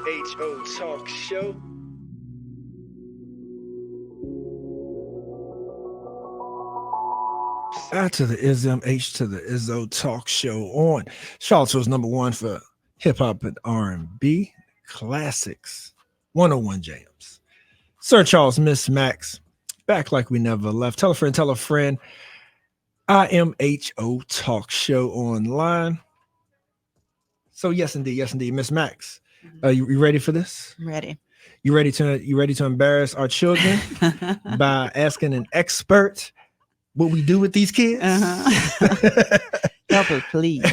SMHO Talk Show. I to the Ism, H to the Izzo Talk Show on Charlottesville's number one for hip hop and R&B classics, 101 Jams. Sir Charles, Miss Max, back like we never left. Tell a friend, tell a friend. IMHO Talk Show online. So yes, indeed, Miss Max. You ready for this? I'm ready. You ready to embarrass our children by asking an expert what we do with these kids? Help us, please.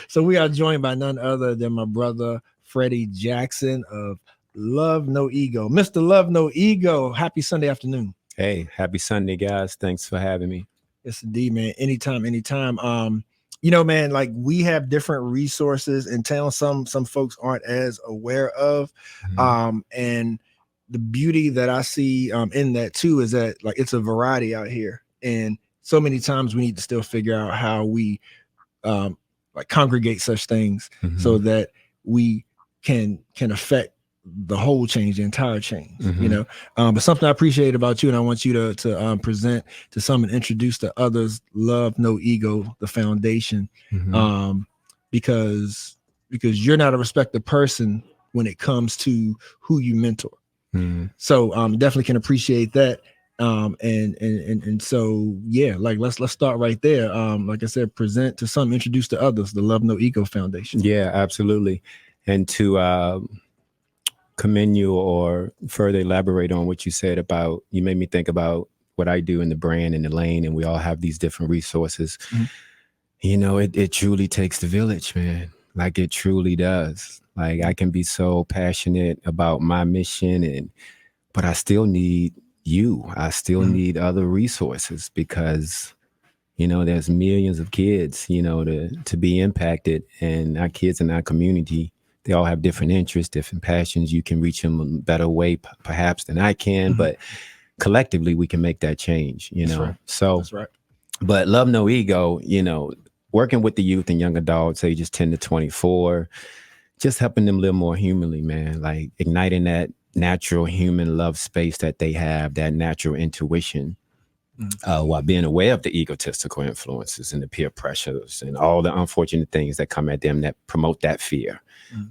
So we are joined by none other than my brother Freddie Jackson of Love No Ego. Mr. Love No Ego, happy Sunday afternoon. Hey, happy Sunday, guys. Thanks for having me. Yes, indeed, man. Anytime. You know, man, like we have different resources in town. Some folks aren't as aware of. And the beauty that I see in that too is that like it's a variety out here. And so many times we need to still figure out how we like congregate such things so that we can affect the whole change, the entire change, you know. But something I appreciate about you, and I want you to present to some and introduce to others, Love No Ego, the foundation, because you're not a respected person when it comes to who you mentor. So definitely can appreciate that. And so yeah, like let's start right there. Like I said, present to some, introduce to others, the Love No Ego Foundation. Yeah, absolutely. And to commend you or further elaborate on what you said about, you made me think about what I do in the brand and the lane, and we all have these different resources. You know, it truly takes the village, man. Like it truly does. Like I can be so passionate about my mission, but I still need you. I still need other resources because, you know, there's millions of kids, you know, to be impacted, and our kids in our community, they all have different interests, different passions. You can reach them a better way, perhaps, than I can, but collectively we can make that change, you know? Right. So, That's right. But Love No Ego, you know, working with the youth and young adults, ages 10 to 24, just helping them live more humanly, man, like igniting that natural human love space that they have, that natural intuition, while being aware of the egotistical influences and the peer pressures and all the unfortunate things that come at them that promote that fear,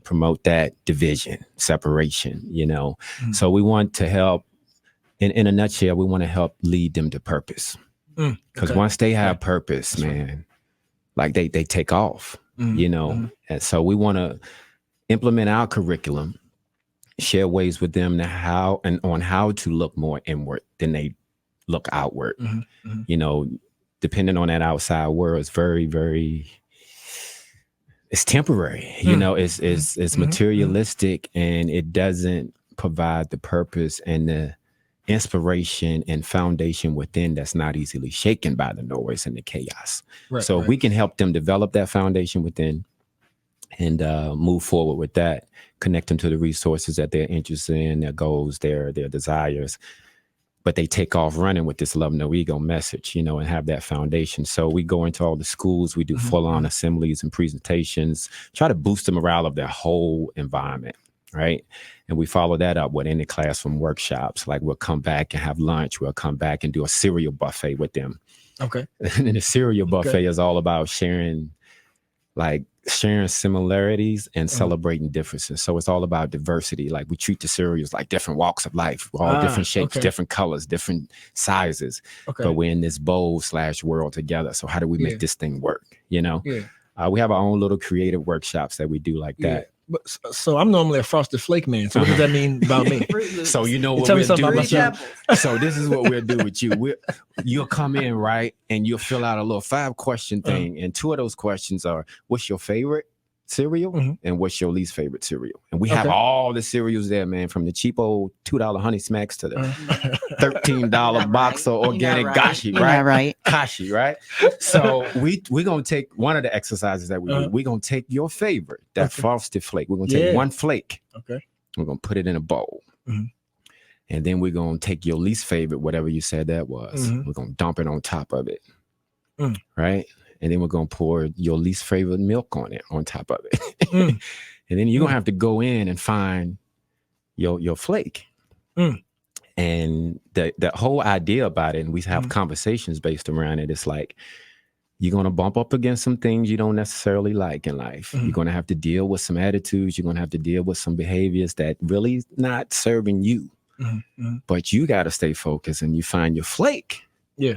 promote that division, separation, you know. So we want to help, in a nutshell, we want to help lead them to purpose. Because once they have purpose, man, like they take off, you know. And so we want to implement our curriculum, share ways with them on how to look more inward than they look outward. You know, depending on that outside world, it's very, very, it's temporary. You know, it's materialistic, and it doesn't provide the purpose and the inspiration and foundation within that's not easily shaken by the noise and the chaos. So we can help them develop that foundation within and move forward with that, connect them to the resources that they're interested in, their goals, their desires, but they take off running with this Love No Ego message, you know, and have that foundation. So we go into all the schools, we do full-on assemblies and presentations, try to boost the morale of their whole environment, right? And we follow that up with any classroom workshops. Like we'll come back and have lunch, we'll come back and do a cereal buffet with them. Okay. And the cereal buffet is all about sharing similarities and celebrating differences. So it's all about diversity. Like we treat the cereals like different walks of life, all different shapes, different colors, different sizes. But we're in this bowl/world together. So how do we make this thing work? You know, we have our own little creative workshops that we do like that. But so I'm normally a frosted flake man. So what does that mean about me? So you know what tell me we'll something do about with you. myself. So this is what we'll do with you. You'll come in, right, and you'll fill out a little 5-question thing. And 2 of those questions are, what's your favorite cereal and what's your least favorite cereal? And we have all the cereals there, man, from the cheap old $2 Honey Smacks to the $13 box of organic Gashi, right? Kashi, right? So we're going to take one of the exercises that we do. We're going to take your favorite, that frosted flake. We're going to take one flake. Okay. We're going to put it in a bowl. And then we're going to take your least favorite, whatever you said that was. We're going to dump it on top of it, right? And then we're going to pour your least favorite milk on it, on top of it. And then you're gonna have to go in and find your flake. And the whole idea about it, and we have conversations based around it, it's like you're going to bump up against some things you don't necessarily like in life. You're going to have to deal with some attitudes. You're going to have to deal with some behaviors that really not serving you. But you got to stay focused, and you find your flake. Yeah.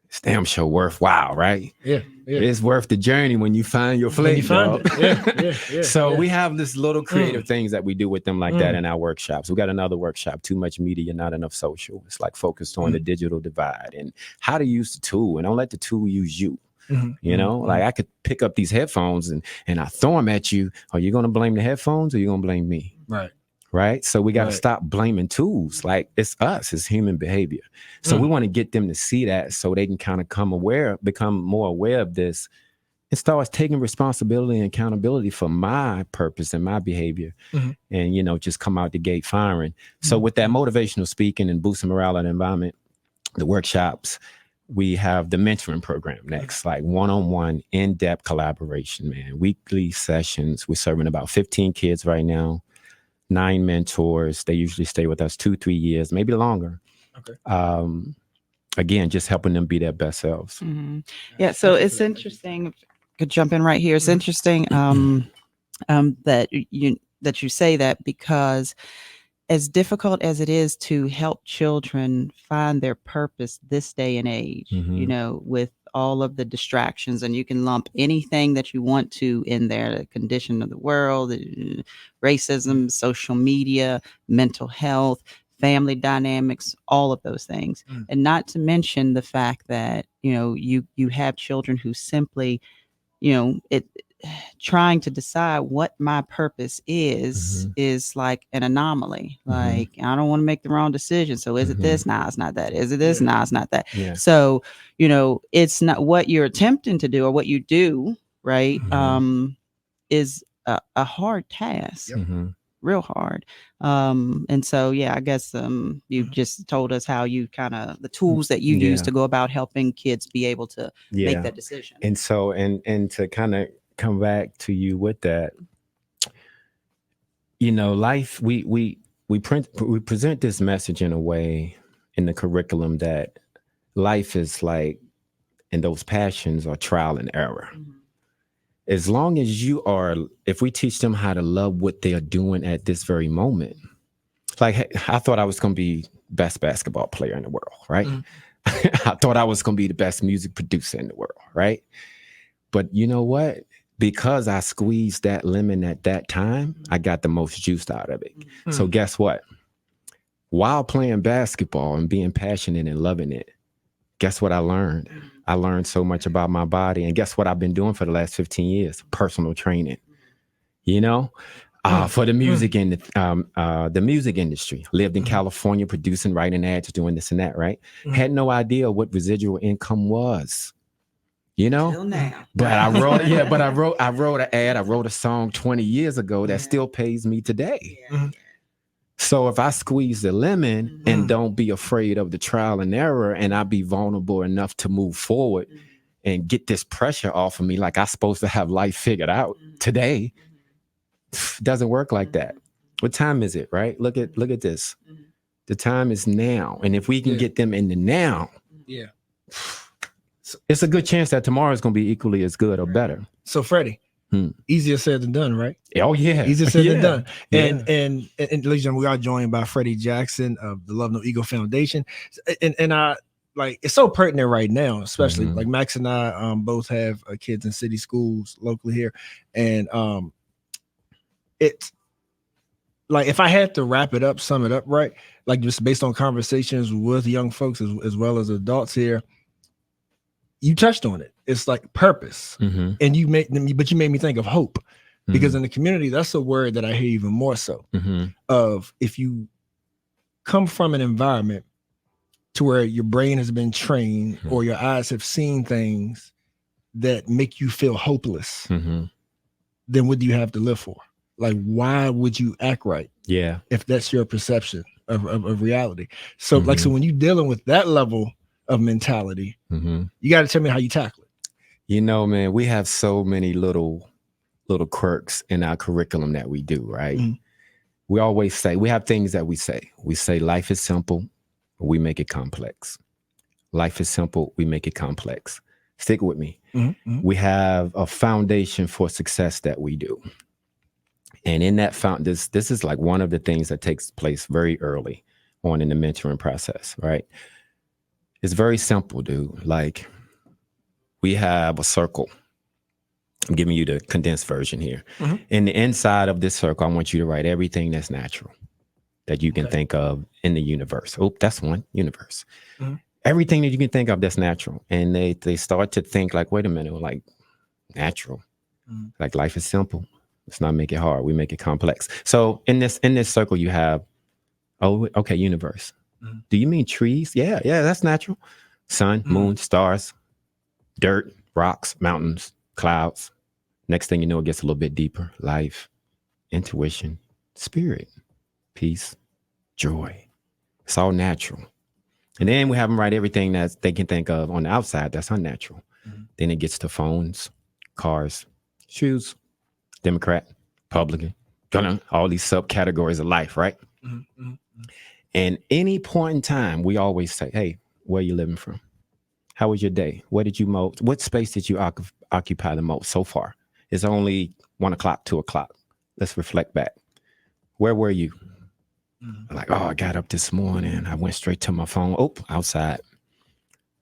It's damn sure worthwhile, right? Yeah. It's worth the journey when you find your flake. When you find it. Yeah. So we have this little creative things that we do with them like that in our workshops. We got another workshop, Too Much Media, Not Enough Social. It's like focused on the digital divide and how to use the tool, and don't let the tool use you. You know, like I could pick up these headphones and I throw them at you. Are you going to blame the headphones or are you going to blame me? Right. So we got to stop blaming tools. Like it's us, it's human behavior. So we want to get them to see that so they can kind of become more aware of this and start taking responsibility and accountability for my purpose and my behavior and, you know, just come out the gate firing. So with that motivational speaking and boosting morale in the environment, the workshops, we have the mentoring program next, like one-on-one, in-depth collaboration, man. Weekly sessions. We're serving about 15 kids right now, 9 mentors. They usually stay with us 2-3 years, maybe longer. Again, just helping them be their best selves. Yeah, so it's interesting. Could jump in right here. It's interesting that you say that, because as difficult as it is to help children find their purpose this day and age, you know, with all of the distractions, and you can lump anything that you want to in there, the condition of the world, racism, social media, mental health, family dynamics, all of those things. And not to mention the fact that, you know, you have children who simply, you know, trying to decide what my purpose is like an anomaly. Like, I don't want to make the wrong decision. So is it this? Nah, it's not that. Is it this? Nah, it's not that. So, you know, it's not what you're attempting to do or what you do, right? Is a hard task, real hard. And so, yeah, I guess you just told us how you kind of the tools that you use to go about helping kids be able to make that decision. And so, and to kind of come back to you with that, you know, life, we present this message in a way in the curriculum that life is like, and those passions are trial and error. As long as if we teach them how to love what they are doing at this very moment, like, hey, I thought I was going to be best basketball player in the world, right? I thought I was going to be the best music producer in the world, right? But you know what? Because I squeezed that lemon at that time, I got the most juice out of it. So guess what? While playing basketball and being passionate and loving it, guess what I learned? I learned so much about my body. And guess what I've been doing for the last 15 years? Personal training. You know, for the music in the music industry. Lived in California, producing, writing ads, doing this and that, right? Had no idea what residual income was. You know, Till now. But I wrote an ad, I wrote a song 20 years ago that still pays me today. So if I squeeze the lemon and don't be afraid of the trial and error, and I be vulnerable enough to move forward and get this pressure off of me, like I'm supposed to have life figured out today, doesn't work like that. What time is it, right? Look at this. The time is now. And if we can get them in the now, it's a good chance that tomorrow is going to be equally as good or better. So Freddie, easier said than done, right? Oh yeah, easier said than done. And ladies and gentlemen, we are joined by Freddie Jackson of the Love No Ego Foundation, and I like it's so pertinent right now, especially like Max and I both have kids in city schools locally here, and it's like if I had to wrap it up, sum it up, right? Like just based on conversations with young folks as well as adults here. You touched on it. It's like purpose, and you made me think of hope, because in the community, that's a word that I hear even more so. Of if you come from an environment to where your brain has been trained or your eyes have seen things that make you feel hopeless, then what do you have to live for? Like, why would you act right? Yeah, if that's your perception of reality. So, like, so when you're dealing with that level of mentality, you got to tell me how you tackle it. You know, man, we have so many little little quirks in our curriculum that we do, right? Mhm. We always say, we have things that we say. We say life is simple, we make it complex. Life is simple, we make it complex. Stick with me. Mhm. Mhm. We have a foundation for success that we do. And in that this is like one of the things that takes place very early on in the mentoring process, right? It's very simple, dude. Like, we have a circle. I'm giving you the condensed version here. Mhm. In the inside of this circle, I want you to write everything that's natural that you can Okay. think of in the universe. Oh, that's one, universe. Mhm. Everything that you can think of that's natural. And they start to think like, wait a minute, like, natural. Mhm. Like, life is simple. Let's not make it hard. We make it complex. So in this circle, you have, oh, okay, universe. Mhm. Do you mean trees? Yeah, that's natural. Sun, Mhm. moon, stars, dirt, rocks, mountains, clouds. Next thing you know, it gets a little bit deeper. Life, intuition, spirit, peace, joy. It's all natural. And then we have them write everything that they can think of on the outside that's unnatural. Mhm. Then it gets to phones, cars, shoes, Democrat, Republican, all these subcategories of life, right? Mhm. Mhm. And any point in time, we always say, hey, where are you living from? How was your day? What space did you occupy the most so far? It's only 1 o'clock, 2 o'clock. Let's reflect back. Where were you? Mhm. Like, oh, I got up this morning. I went straight to my phone. Oh, outside.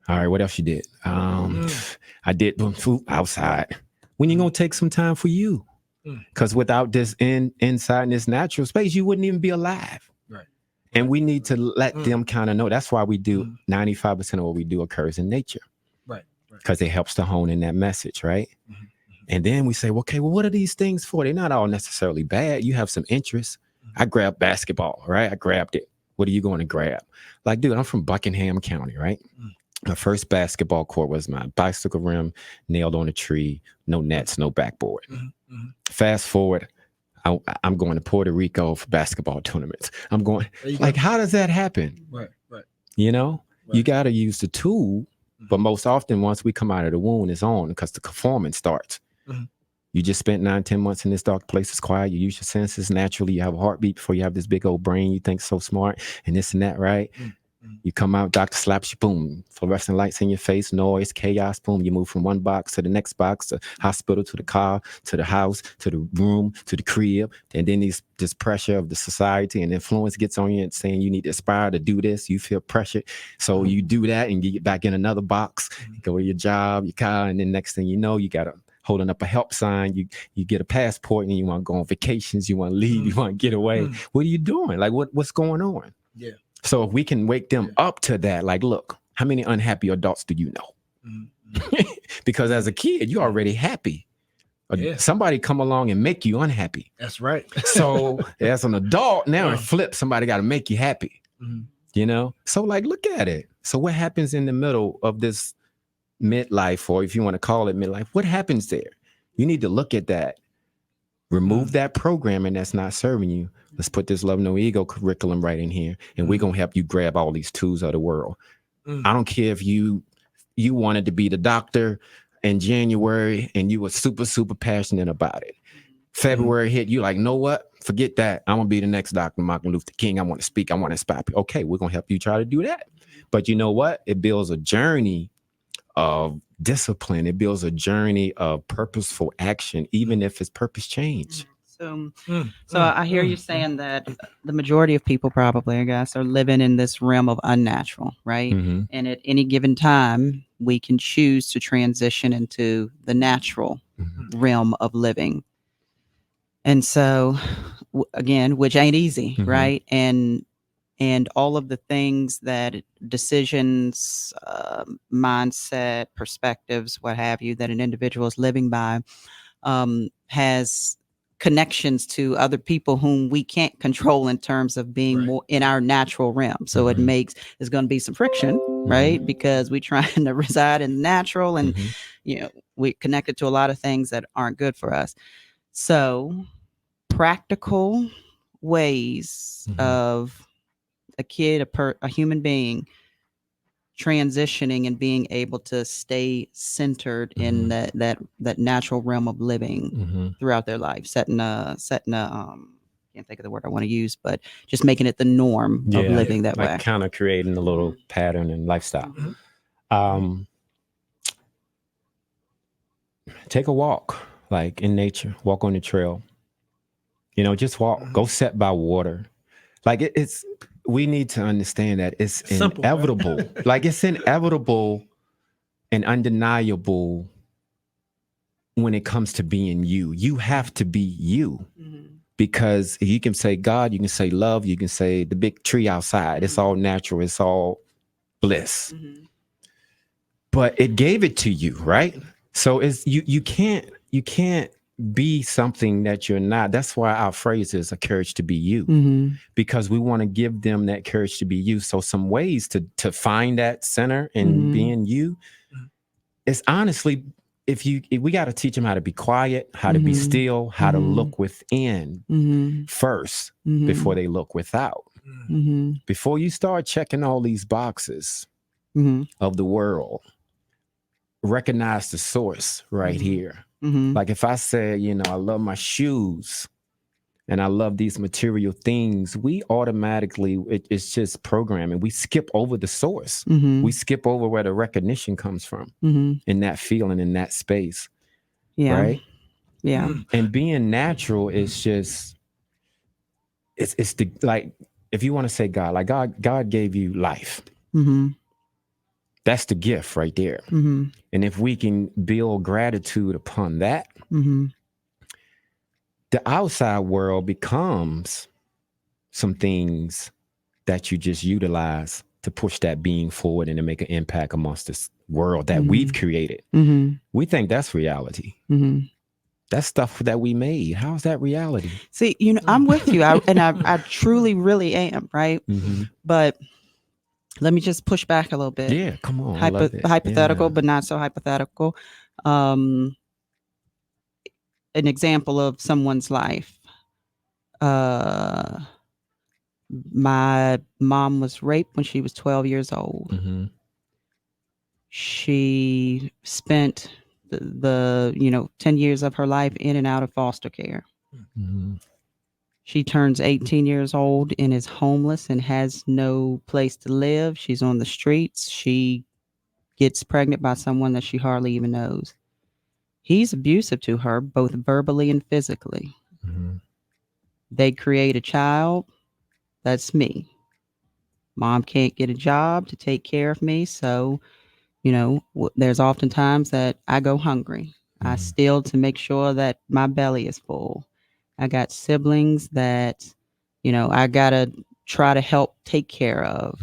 All right, what else you did? I did food outside. When you gonna take some time for you? Mm. Because without this inside in this natural space, you wouldn't even be alive. Right. And we need to let them kind of know. That's why we do 95% of what we do occurs in nature. Right. Right. Because it helps to hone in that message, right? Mhm. And then we say, okay, well, what are these things for? They're not all necessarily bad. You have some interest. I grabbed basketball, right? I grabbed it. What are you going to grab? Like, dude, I'm from Buckingham County, right? My first basketball court was my bicycle rim nailed on a tree, no nets, no backboard. Fast forward, I'm going to Puerto Rico for basketball tournaments. I'm going, like, how does that happen? Right. Right. You know, Right. you got to use the tool, but most often once we come out of the wound, it's on because the performance starts. Mhm. You just spent 9-10 months in this dark place. It's quiet. You use your senses naturally. You have a heartbeat before you have this big old brain. You think so smart and this and that, right? You come out, doctor slaps you, boom, fluorescent lights in your face, noise, chaos, boom. You move from one box to the next box, the hospital, to the car, to the house, to the room, to the crib. And then this pressure of the society and influence gets on you and saying you need to aspire to do this. You feel pressure. So you do that and you get back in another box, go to your job, your car. And then next thing you know, you got to holding up a help sign. You get a passport and you want to go on vacations. You want to leave. You want to get away. What are you doing? Like, what's going on? Yeah. So if we can wake them up to that, like, look, how many unhappy adults do you know? Because as a kid, you're already happy. Yeah. Somebody come along and make you unhappy. That's right. So as an adult now, it flips. Somebody got to make you happy. You know? So like, look at it. So what happens in the middle of this midlife, or if you want to call it midlife, what happens there? You need to look at that. Remove that programming that's not serving you. Let's put this Love No Ego curriculum right in here, and we're going to help you grab all these tools of the world. I don't care if you wanted to be the doctor in January and you were super, super passionate about it. February hit, you like, know what? Forget that. I'm going to be the next Dr. Martin Luther King. I want to speak. I want to inspire people. Okay, we're going to help you try to do that. But you know what? It builds a journey of discipline. It builds a journey of purposeful action, even if it's purpose change. So I hear you saying that the majority of people probably, I guess, are living in this realm of unnatural, right? And at any given time, we can choose to transition into the natural realm of living. And so, again, which ain't easy, right? And all of the things that decisions, mindset, perspectives, what have you, that an individual is living by, has connections to other people whom we can't control in terms of being more in our natural realm. So there's going to be some friction, right? Because we're trying to reside in natural and, we're connected to a lot of things that aren't good for us. So practical ways of a kid, a human being transitioning and being able to stay centered in that natural realm of living throughout their life, setting a can't think of the word I want to use, but just making it the norm of living that way. Kind of creating a little pattern and lifestyle. Take a walk, like in nature, walk on the trail, just walk, go sit by water. Like it's, we need to understand that it's simple, inevitable. Right? Like it's inevitable and undeniable when it comes to being you. You have to be you. Because you can say God, you can say love, you can say the big tree outside. It's all natural. It's all bliss. But it gave it to you, right? So it's you can't be something that you're not. That's why our phrase is a courage to be you, because we want to give them that courage to be you. So some ways to find that center and being you is honestly, if we got to teach them how to be quiet, how to be still, how to look within first before they look without. Before you start checking all these boxes of the world, recognize the source right here. Like if I say, I love my shoes and I love these material things, we automatically, it's just programming. We skip over the source. We skip over where the recognition comes from in that feeling, in that space. Yeah. Right? Yeah. And being natural is just, it's the, like, if you want to say God, like God gave you life. That's the gift right there. And if we can build gratitude upon that, the outside world becomes some things that you just utilize to push that being forward and to make an impact amongst this world that we've created. We think that's reality. That's stuff that we made. How's that reality? See, I'm with you. I truly, really am, right? But let me just push back a little bit. Yeah, come on. Hypothetical, but not so hypothetical. An example of someone's life. My mom was raped when she was 12 years old. She spent the 10 years of her life in and out of foster care. She turns 18 years old and is homeless and has no place to live. She's on the streets. She gets pregnant by someone that she hardly even knows. He's abusive to her, both verbally and physically. They create a child. That's me. Mom can't get a job to take care of me. So, there's often times that I go hungry. I steal to make sure that my belly is full. I got siblings that, I got to try to help take care of.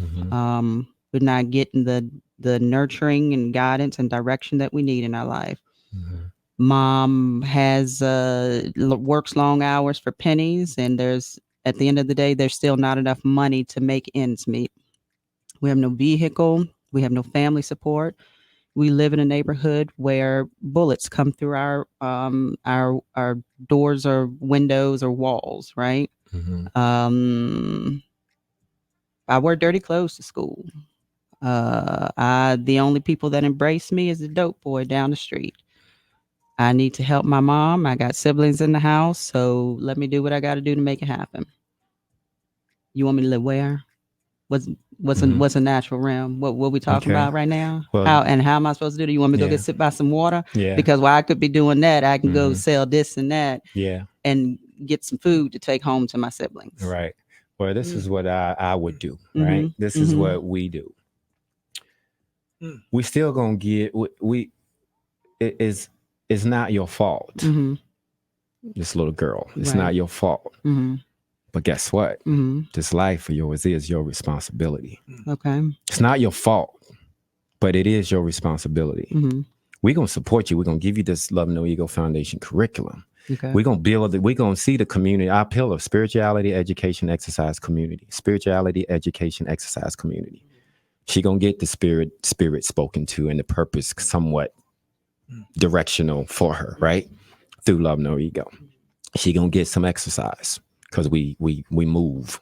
We're not getting the nurturing and guidance and direction that we need in our life. Mom has works long hours for pennies, and at the end of the day, there's still not enough money to make ends meet. We have no vehicle. We have no family support. We live in a neighborhood where bullets come through our doors or windows or walls, right? I wear dirty clothes to school. The only people that embrace me is the dope boy down the street. I need to help my mom. I got siblings in the house, so let me do what I got to do to make it happen. You want me to live where? What's a natural realm? What we talking about right now? Well, how am I supposed to do that? You want me to go sit by some water? Yeah. Because while I could be doing that, I can go sell this and that. Yeah. And get some food to take home to my siblings. Right. Well, this is what I would do. Right. This is what we do. We still gonna get it's not your fault. This little girl, it's not your fault. But guess what? This life of yours is your responsibility. Okay. It's not your fault, but it is your responsibility. We're going to support you. We're going to give you this Love No Ego Foundation curriculum. Okay. We're going to build it. We're going to see the community, our pillar, spirituality, education, exercise, community. Spirituality, education, exercise, community. She going to get the spirit spoken to and the purpose somewhat directional for her, right? Through Love No Ego. She going to get some exercise. Because we move.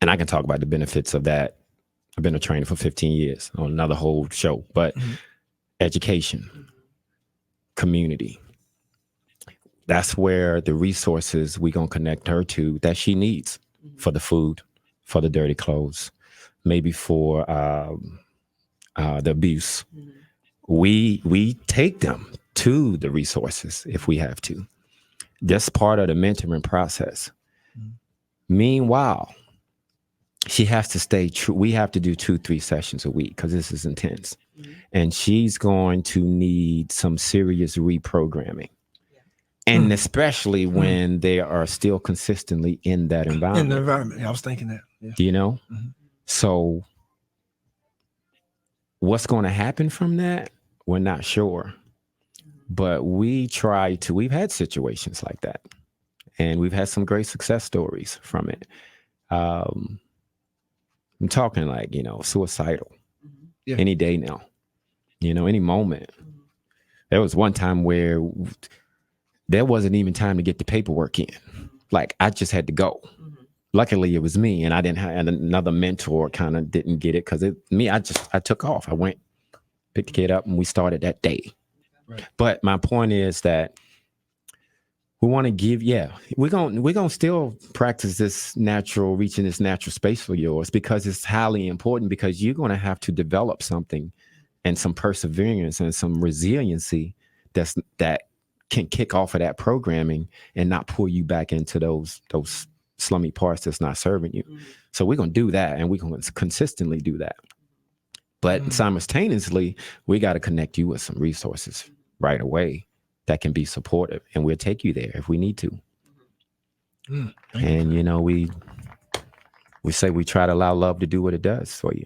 And I can talk about the benefits of that I've been a trainer for 15 years on another whole show, but education, community. That's where the resources we're going to connect her to that she needs for the food, for the dirty clothes, maybe for the abuse. We take them to the resources if we have to. That's part of the mentoring process. Meanwhile, she has to stay true. We have to do 2-3 sessions a week because this is intense. And she's going to need some serious reprogramming. And especially when they are still consistently in that environment. In the environment. Yeah, I was thinking that. Yeah. You know? So what's going to happen from that? We're not sure. But we've had situations like that. And we've had some great success stories from it. I'm talking like, suicidal any day now, any moment. There was one time where there wasn't even time to get the paperwork in. Like I just had to go. Luckily it was me, and I didn't have another mentor kind of didn't get it because I took off. I went, picked the kid up, and we started that day. Right. But my point is that we want to give, we're gonna still practice reaching this natural space for yours because it's highly important, because you're gonna have to develop something and some perseverance and some resiliency that can kick off of that programming and not pull you back into those slummy parts that's not serving you. So we're gonna do that, and we're gonna consistently do that. But simultaneously, we got to connect you with some resources right away that can be supportive, and we'll take you there if we need to. And we say we try to allow love to do what it does for you.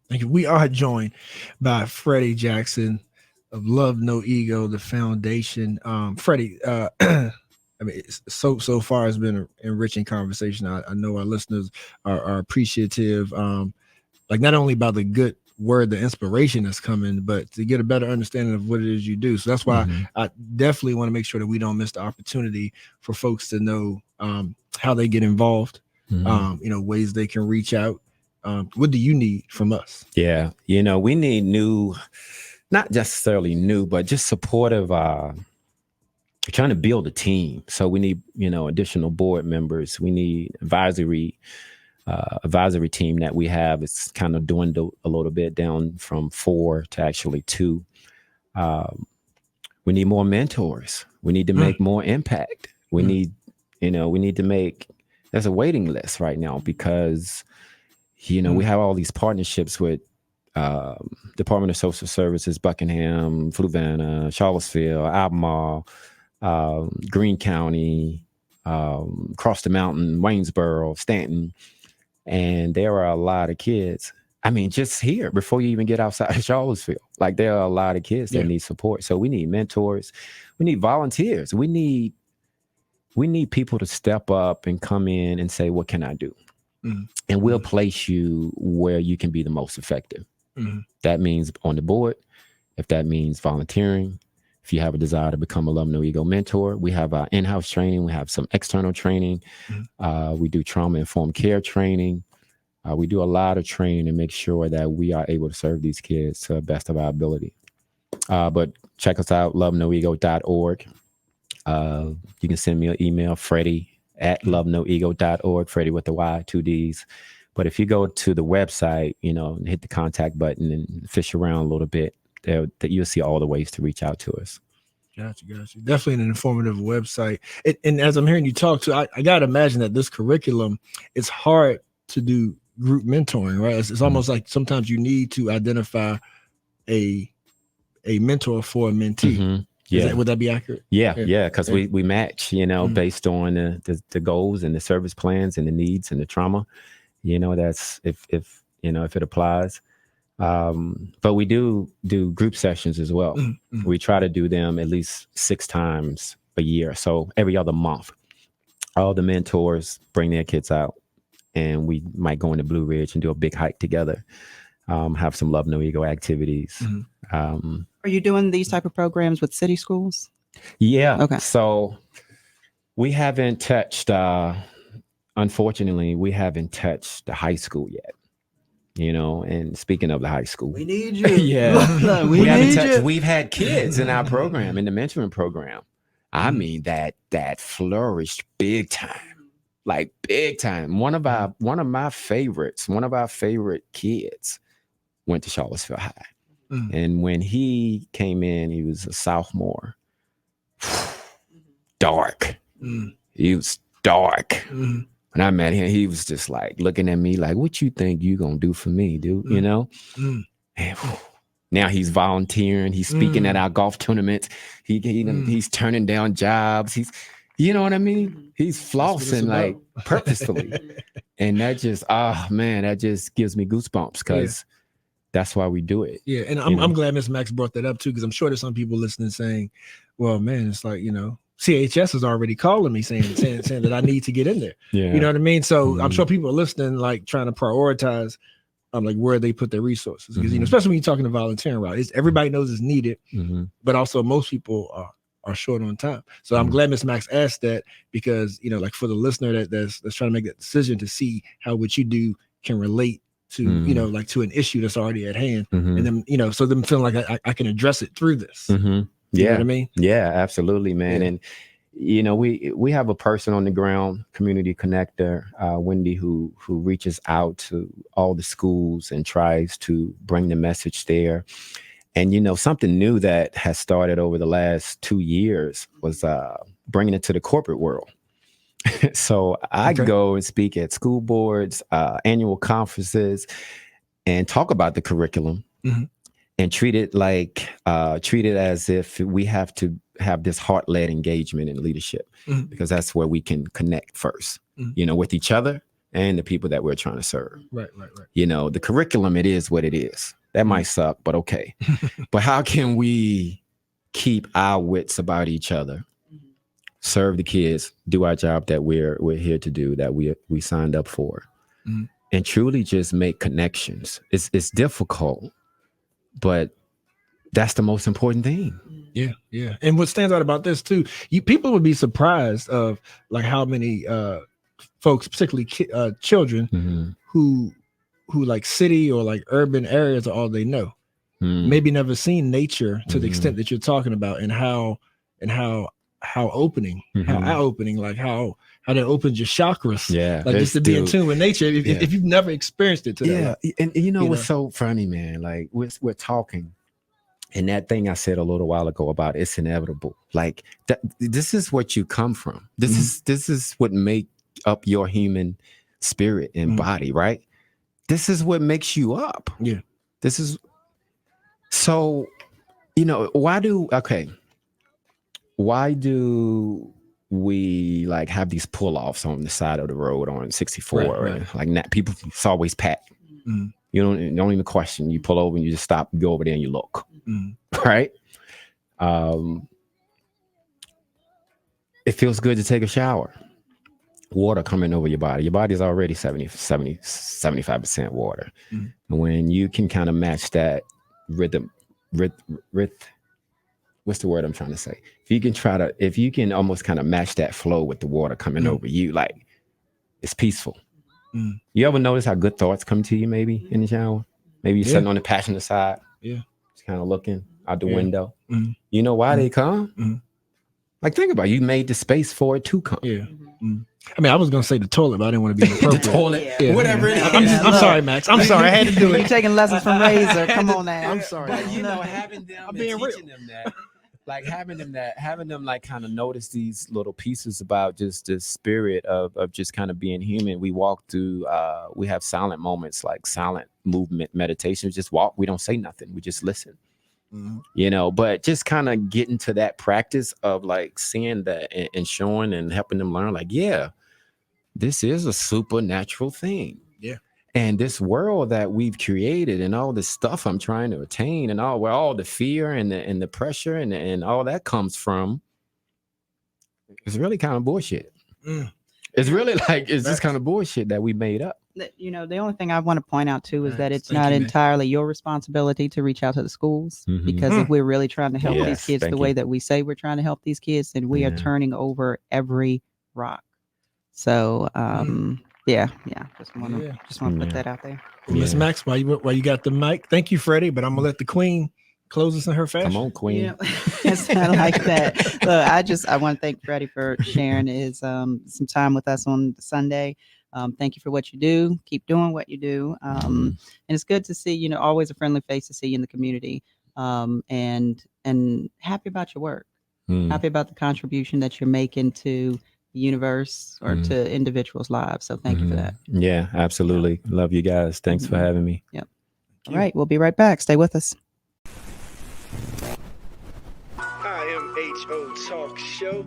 Thank you. We are joined by Freddie Jackson of Love No Ego, the foundation. Freddie, I mean, so far it's been an enriching conversation. I know our listeners are appreciative, like not only about the good word, the inspiration that's coming, but to get a better understanding of what it is you do. So that's why I definitely want to make sure that we don't miss the opportunity for folks to know how they get involved, ways they can reach out. What do you need from us? Yeah, we need new, not necessarily new, but just supportive. We're trying to build a team. So we need, additional board members. We need advisory team that we have. It's kind of dwindled a little bit down from 4 to actually 2. We need more mentors. We need to make more impact. We need, to make, there's a waiting list right now because, we have all these partnerships with Department of Social Services, Buckingham, Fluvanna, Charlottesville, Albemarle, Greene County, across the mountain, Waynesboro, Stanton. And there are a lot of kids. I mean, just here before you even get outside of Charlottesville, like there are a lot of kids that need support. So we need mentors. We need volunteers. We need people to step up and come in and say, what can I do? And we'll place you where you can be the most effective. That means on the board. If that means volunteering, if you have a desire to become a Love No Ego mentor, we have our in-house training. We have some external training. We do trauma-informed care training. We do a lot of training to make sure that we are able to serve these kids to the best of our ability. But check us out, lovenoego.org. You can send me an email, Freddie at lovenoego.org, Freddie with the Y, 2 Ds. But if you go to the website, and hit the contact button and fish around a little bit, you'll see all the ways to reach out to us. Gotcha. Definitely an informative website. And as I'm hearing you talk to, I got to imagine that this curriculum, it's hard to do group mentoring, right? It's almost like sometimes you need to identify a mentor for a mentee. Yeah. Would that be accurate? Yeah. Because we match, based on the goals and the service plans and the needs and the trauma. That's if it applies. But we do group sessions as well. We try to do them at least 6 times a year. So every other month, all the mentors bring their kids out, and we might go into Blue Ridge and do a big hike together. Have some Love No Ego activities. Are you doing these type of programs with city schools? Yeah. Okay. So we haven't touched unfortunately, we haven't touched the high school yet. You know, and speaking of the high school, We need you. yeah, we haven't need touched. you. We've had kids in our program, in the mentoring program. I mean that flourished big time, like big time. One of my favorites, one of our favorite kids, went to Charlottesville High, and when he came in, he was a sophomore. Dark. He was dark. When I met him, he was just like looking at me like, "What you think you gonna do for me, dude?" You know. And now he's volunteering. He's speaking at our golf tournaments. He's turning down jobs. He's, you know what I mean? He's flossing like purposefully, and that just, that just gives me goosebumps because that's why we do it. Yeah, and I'm glad Miss Max brought that up too, because I'm sure there's some people listening saying, "Well, man, it's like, you know, CHS is already calling me saying that I need to get in there." Yeah, you know what I mean. So I'm sure people are listening, like trying to prioritize, like where they put their resources, because you know, especially when you're talking to volunteering route, everybody knows it's needed, but also most people are short on time. So I'm glad Miss Max asked that, because you know, like for the listener that's trying to make that decision to see how what you do can relate to you know, like to an issue that's already at hand, and then you know, so them feeling like I can address it through this. You know what I mean? Yeah, absolutely, man. And you know, we have a person on the ground, community connector, Wendy, who reaches out to all the schools and tries to bring the message there. And you know, something new that has started over the last 2 years was bringing it to the corporate world. So I go and speak at school boards, annual conferences, and talk about the curriculum. And treat it as if we have to have this heart-led engagement in leadership, because that's where we can connect first, you know, with each other and the people that we're trying to serve. Right. You know, the curriculum, it is what it is. That might suck, but okay. But how can we keep our wits about each other, serve the kids, do our job that we're here to do, that we signed up for, and truly just make connections? It's difficult, but that's the most important thing. Yeah. And what stands out about this too, people would be surprised of like how many folks, particularly children, who like city or like urban areas are all they know. Maybe never seen nature to the extent that you're talking about, and how opening, how eye-opening, like how that opens your chakras. Yeah, like just to be in tune with nature if you've never experienced it. And you know what's so funny, man? Like we're talking, and that thing I said a little while ago about it's inevitable. Like this is what you come from. This is what make up your human spirit and body, right? This is what makes you up. Yeah. This is so. You know, why do we like have these pull-offs on the side of the road on 64? Right. Like people, it's always packed. You don't even question. You pull over and you just stop, you go over there and you look. Right? It feels good to take a shower. Water coming over your body. Your body's already 75% water. And when you can kind of match that rhythm, what's the word I'm trying to say? If you can almost kind of match that flow with the water coming over you, like it's peaceful. You ever notice how good thoughts come to you maybe in the shower? Maybe you're sitting on the passenger side. Yeah. Just kind of looking out the window. You know why they come? Like, think about it. You made the space for it to come. Yeah. I mean, I was gonna say the toilet, but I didn't want to be inappropriate. The toilet, whatever it is. I'm sorry, Max. I'm sorry. I had to do it. You're taking lessons from Razor. Come on now. I'm sorry. But you know, having them and teaching them that, like having them like kind of notice these little pieces about just the spirit of just kind of being human. We walk through, we have silent moments, like silent movement meditation. We just walk. We don't say nothing. We just listen. You know, but just kind of getting to that practice of like seeing that and showing and helping them learn, like, yeah, this is a supernatural thing. Yeah. And this world that we've created and all this stuff I'm trying to attain and all the fear and the pressure and all that comes from, it's really kind of bullshit. It's really like, it's just kind of bullshit that we made up. You know, the only thing I want to point out too is that it's not entirely your responsibility to reach out to the schools, because if we're really trying to help these kids the way that we say we're trying to help these kids, then we are turning over every rock. So yeah, just want to Yeah. put Yeah. that out there. Well, Miss Yeah. Max, while you got the mic, thank you, Freddie. But I'm gonna let the Queen close us in her fashion. Come on, Queen. Yeah, it's not like that. Look, I want to thank Freddie for sharing his some time with us on Sunday. Thank you for what you do. Keep doing what you do. And it's good to see, always a friendly face to see you in the community. And happy about your work. Mm. Happy about the contribution that you're making to the universe or to individuals' lives. So thank you for that. Yeah, absolutely. Love you guys. Thanks for having me. Yep. All right. We'll be right back. Stay with us. IMHO Talk Show.